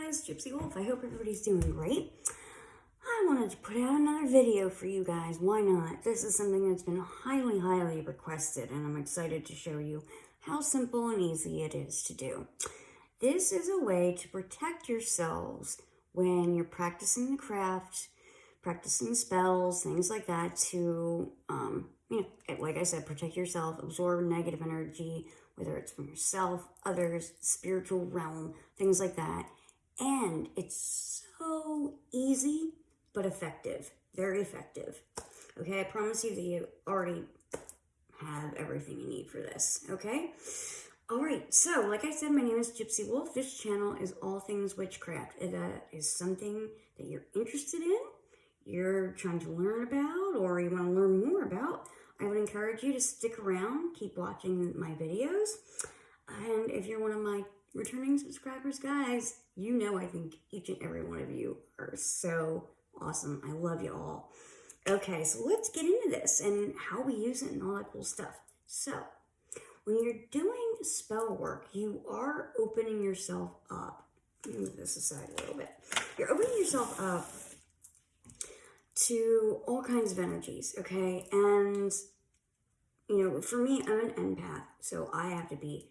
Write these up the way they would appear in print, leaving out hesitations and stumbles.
guys, Gypsy Wolf. I hope everybody's doing great. I wanted to put out another video for you guys. Why not? This is something that's been highly requested, and I'm excited to show you how simple and easy it is to do. This is a way to protect yourselves when you're practicing the craft, practicing spells, things like that to, like I said, protect yourself, absorb negative energy, whether it's from yourself, others, spiritual realm, things like that. And it's so easy, but effective, very effective. Okay, I promise you that you already have everything you need for this, okay? All right, so like I said, my name is Gypsy Wolf. This channel is all things witchcraft. If that is something that you're interested in, you're trying to learn about, or you want to learn more about, I would encourage you to stick around, keep watching my videos. And if you're one of my returning subscribers, guys, you know I think each and every one of you are so awesome. I love you all. Okay, so let's get into this and how we use it and all that cool stuff. So, when you're doing spell work, you are opening yourself up. Let me move this aside a little bit. You're opening yourself up to all kinds of energies, okay? And, for me, I'm an empath, so I have to be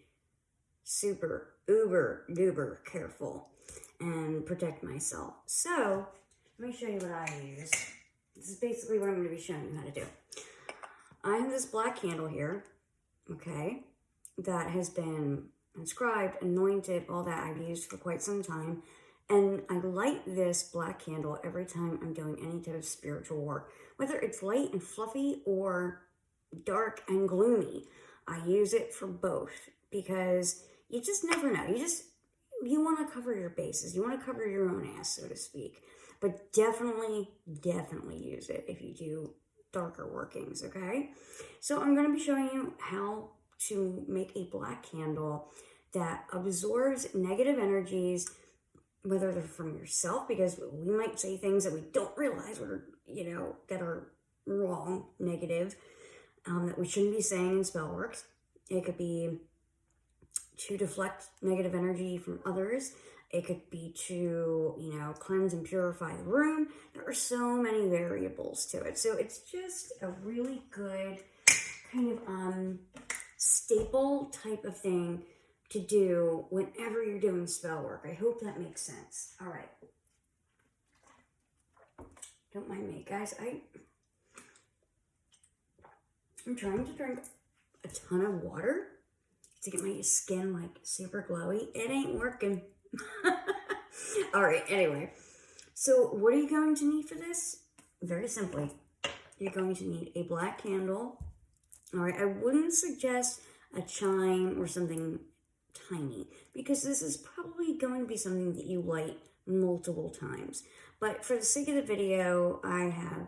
super, uber, duper careful and protect myself. So, let me show you what I use. This is basically what I'm going to be showing you how to do. I have this black candle here, okay, that has been inscribed, anointed, all that I've used for quite some time. And I light this black candle every time I'm doing any type of spiritual work, whether it's light and fluffy or dark and gloomy. I use it for both because you just never know. You want to cover your bases. You want to cover your own ass, so to speak. But definitely use it if you do darker workings, okay? So I'm going to be showing you how to make a black candle that absorbs negative energies, whether they're from yourself, because we might say things that we don't realize are, that are wrong, negative, that we shouldn't be saying in spell works. It could be to deflect negative energy from others. It could be to, cleanse and purify the room. There are so many variables to it. So it's just a really good kind of staple type of thing to do whenever you're doing spell work. I hope that makes sense. All right. Don't mind me, guys. I'm trying to drink a ton of water to get my skin super glowy. It ain't working. All right, anyway. So what are you going to need for this? Very simply, you're going to need a black candle. All right, I wouldn't suggest a chime or something tiny because this is probably going to be something that you light multiple times. But for the sake of the video, I have,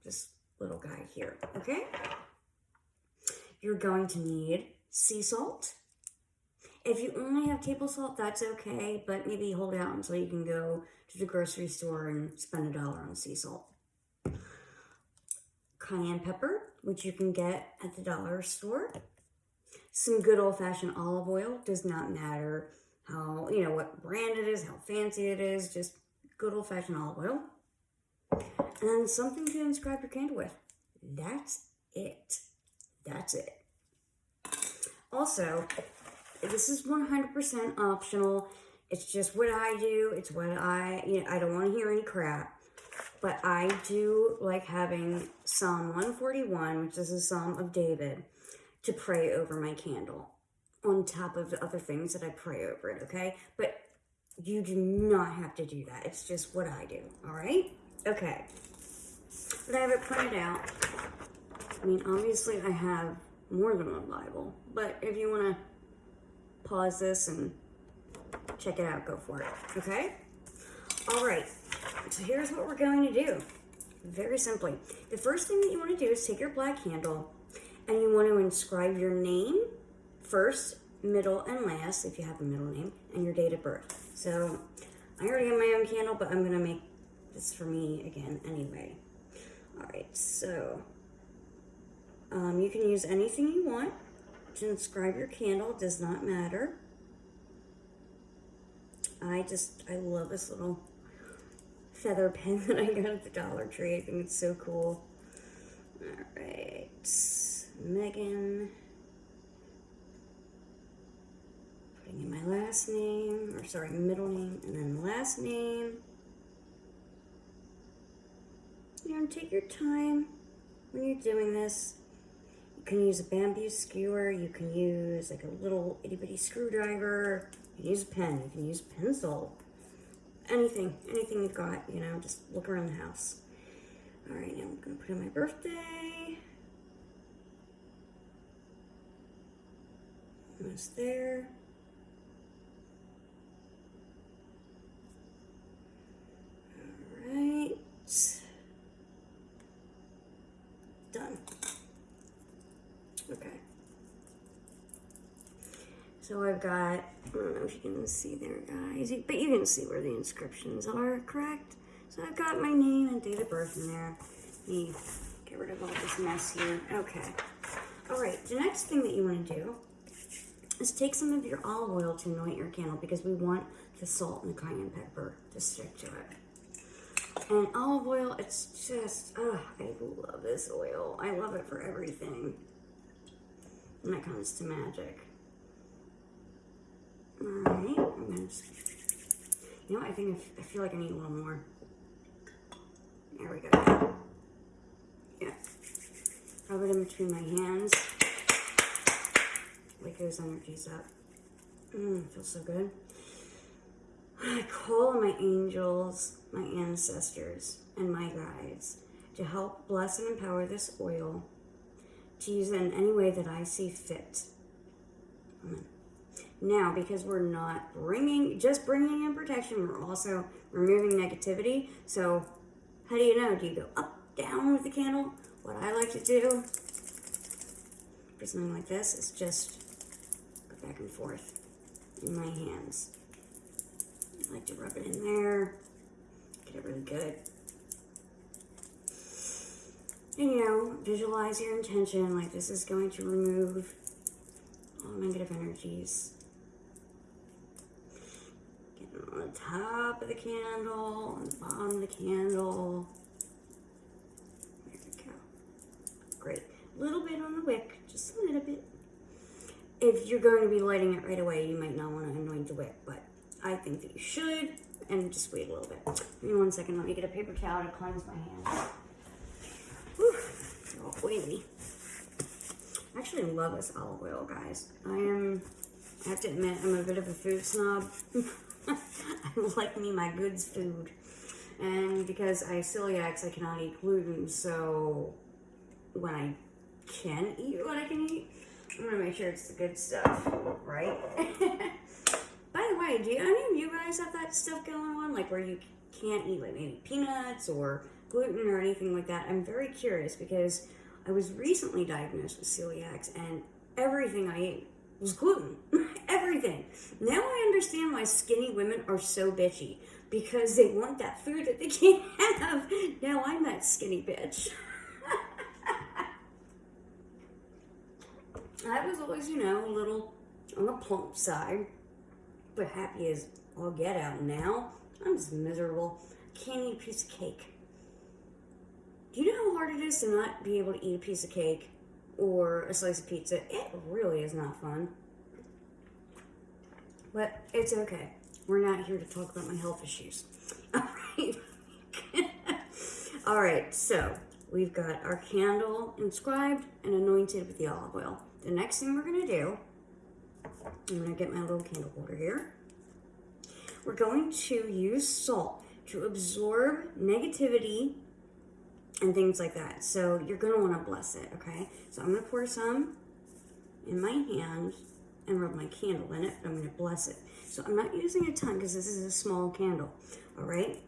this little guy here, okay? You're going to need sea salt. If you only have table salt, that's okay, but maybe hold out until you can go to the grocery store and spend $1 on sea salt. Cayenne pepper, which you can get at the dollar store. Some good old-fashioned olive oil. Does not matter how, what brand it is, how fancy it is, just good old-fashioned olive oil. And then something to inscribe your candle with. That's it. That's it. Also, this is 100% optional. It's just what I do. It's what I don't want to hear any crap. But I do like having Psalm 141, which is a Psalm of David, to pray over my candle on top of the other things that I pray over it, okay? But you do not have to do that. It's just what I do, all right? Okay. But I have it printed out. Obviously I have more than one Bible, but if you want to pause this and check it out, go for it, okay? All right, so here's what we're going to do. Very simply, the first thing that you want to do is take your black candle and you want to inscribe your name first, middle, and last, if you have a middle name, and your date of birth. So I already have my own candle, but I'm going to make this for me again anyway. All right, so you can use anything you want to inscribe your candle. It does not matter. I love this little feather pen that I got at the Dollar Tree. I think it's so cool. All right, Megan. Putting in my last name, or sorry, middle name, and then last name. You know, take your time when you're doing this. You can use a bamboo skewer. You can use like a little itty bitty screwdriver. You can use a pen. You can use pencil. Anything you've got, you know, just look around the house. All right, now I'm gonna put in my birthday. Almost there. All right. Done. Okay. So I've got, I don't know if you can see there, guys, but you can see where the inscriptions are, correct? So I've got my name and date of birth in there. Let me get rid of all this mess here. Okay. All right, the next thing that you want to do is take some of your olive oil to anoint your candle because we want the salt and the cayenne pepper to stick to it. And olive oil, it's just, I love this oil. I love it for everything when it comes to magic. Alright, I'm gonna just, you know, I feel like I need a little more. There we go. Yeah. Rub it in between my hands. Wake those energies up. Feels so good. I call on my angels, my ancestors, and my guides to help bless and empower this oil to use it in any way that I see fit. Now, because we're not just bringing in protection, we're also removing negativity. So, how do you know? Do you go up, down with the candle? What I like to do for something like this is just go back and forth in my hands. I like to rub it in there, get it really good. And you know, visualize your intention, like this is going to remove all negative energies. Getting on the top of the candle, on the bottom of the candle. There we go. Great. A little bit on the wick, just a little bit. If you're going to be lighting it right away, you might not want to anoint the wick, but I think that you should, and just wait a little bit. Give me 1 second, let me get a paper towel to cleanse my hands. Whew, they're all oily. I actually love this olive oil, guys. I have to admit, I'm a bit of a food snob. I like me my goods food. And because I have celiacs, I cannot eat gluten, so when I can eat what I can eat, I'm gonna make sure it's the good stuff, right? By the way, do any of you guys have that stuff going on? Like where you can't eat like maybe peanuts or gluten or anything like that? I'm very curious because I was recently diagnosed with celiacs and everything I ate was gluten. Everything. Now I understand why skinny women are so bitchy because they want that food that they can't have. Now I'm that skinny bitch. I was always, you know, a little on the plump side, but happy as all get out. Now I'm just miserable. Can't eat a piece of cake. Do you know how hard it is to not be able to eat a piece of cake or a slice of pizza? It really is not fun. But it's okay. We're not here to talk about my health issues. All right. All right, so we've got our candle inscribed and anointed with the olive oil. The next thing we're going to do, I'm going to get my little candle holder here. We're going to use salt to absorb negativity and things like that. So you're going to want to bless it, okay? So I'm going to pour some in my hand and rub my candle in it, but I'm going to bless it. So I'm not using a ton because this is a small candle, all right?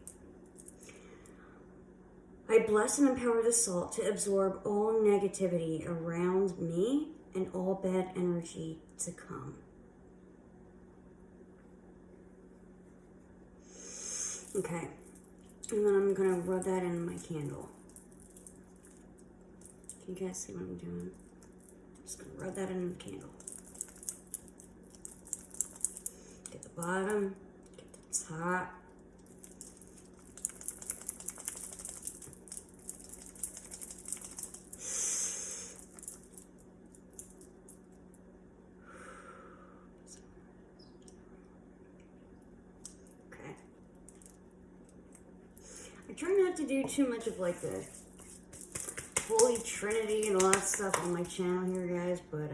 I bless and empower the salt to absorb all negativity around me and all bad energy to come. Okay, and then I'm going to rub that in my candle. Can you guys see what I'm doing? I'm just going to rub that in the candle. Get the bottom, get the It's hot. Okay. I try not to do too much of like the Holy Trinity and all that stuff on my channel here, guys, but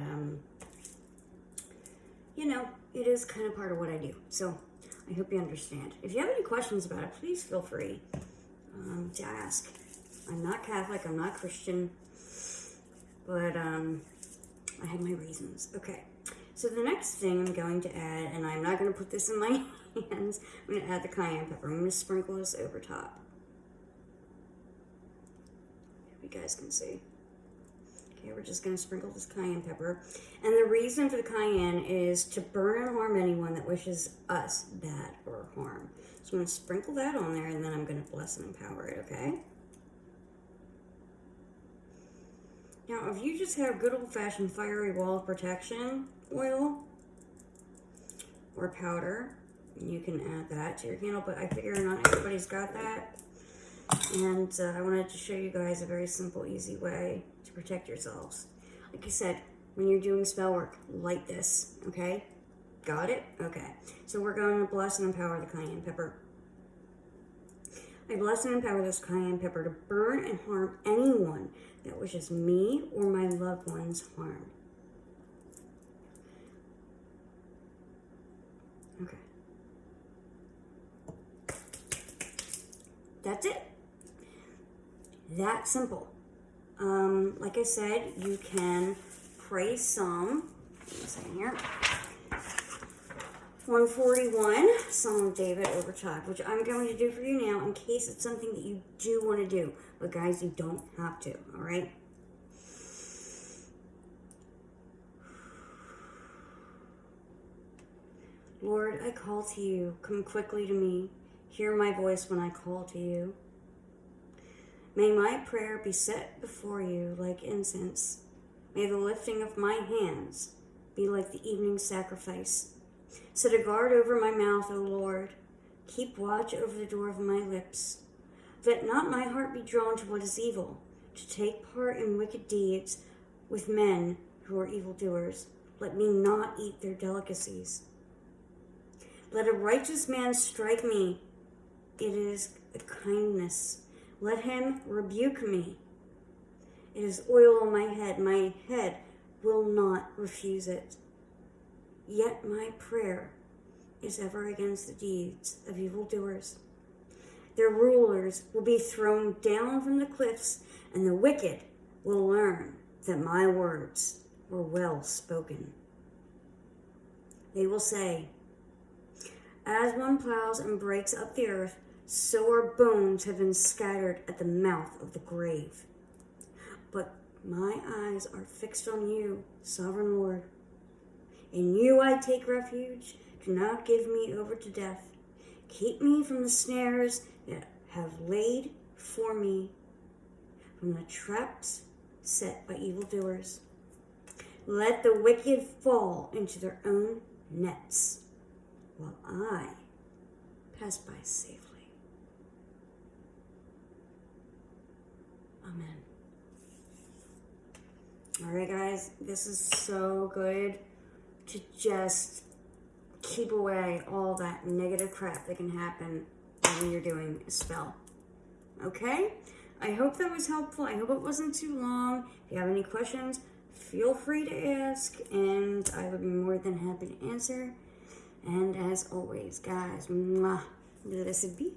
you know, it is kind of part of what I do. So I hope you understand. If you have any questions about it, please feel free to ask. I'm not Catholic, I'm not Christian, but I have my reasons. Okay, so the next thing I'm going to add, and I'm not going to put this in my hands, I'm going to add the cayenne pepper. I'm going to sprinkle this over top. You guys can see. Okay, we're just going to sprinkle this cayenne pepper. And the reason for the cayenne is to burn and harm anyone that wishes us bad or harm. So I'm going to sprinkle that on there, and then I'm going to bless and empower it, okay? Now, if you just have good old-fashioned fiery wall of protection oil or powder, you can add that to your candle, but I figure not everybody's got that. And I wanted to show you guys a very simple, easy way to protect yourselves. Like I said, when you're doing spell work, light this, okay? Got it? Okay. So we're going to bless and empower the cayenne pepper. I bless and empower this cayenne pepper to burn and harm anyone that wishes me or my loved ones harm. Okay. That's it. That simple. Like I said, you can pray Psalm, what's in here? 141, Psalm of David over top, which I'm going to do for you now in case it's something that you do want to do. But guys, you don't have to, all right? Lord, I call to you. Come quickly to me. Hear my voice when I call to you. May my prayer be set before you like incense. May the lifting of my hands be like the evening sacrifice. Set a guard over my mouth, O Lord. Keep watch over the door of my lips. Let not my heart be drawn to what is evil, to take part in wicked deeds with men who are evildoers. Let me not eat their delicacies. Let a righteous man strike me. It is a kindness. Let him rebuke me. It is oil on my head. My head will not refuse it. Yet my prayer is ever against the deeds of evildoers. Their rulers will be thrown down from the cliffs, and the wicked will learn that my words were well spoken. They will say, as one plows and breaks up the earth, so our bones have been scattered at the mouth of the grave. But my eyes are fixed on you, sovereign Lord. In you I take refuge. Do not give me over to death. Keep me from the snares that have laid for me, from the traps set by evildoers. Let the wicked fall into their own nets, while I pass by safely. Amen. Alright guys, this is so good to just keep away all that negative crap that can happen when you're doing a spell. Okay? I hope that was helpful. I hope it wasn't too long. If you have any questions, feel free to ask, and I would be more than happy to answer. And as always, guys, mwah, blessed be.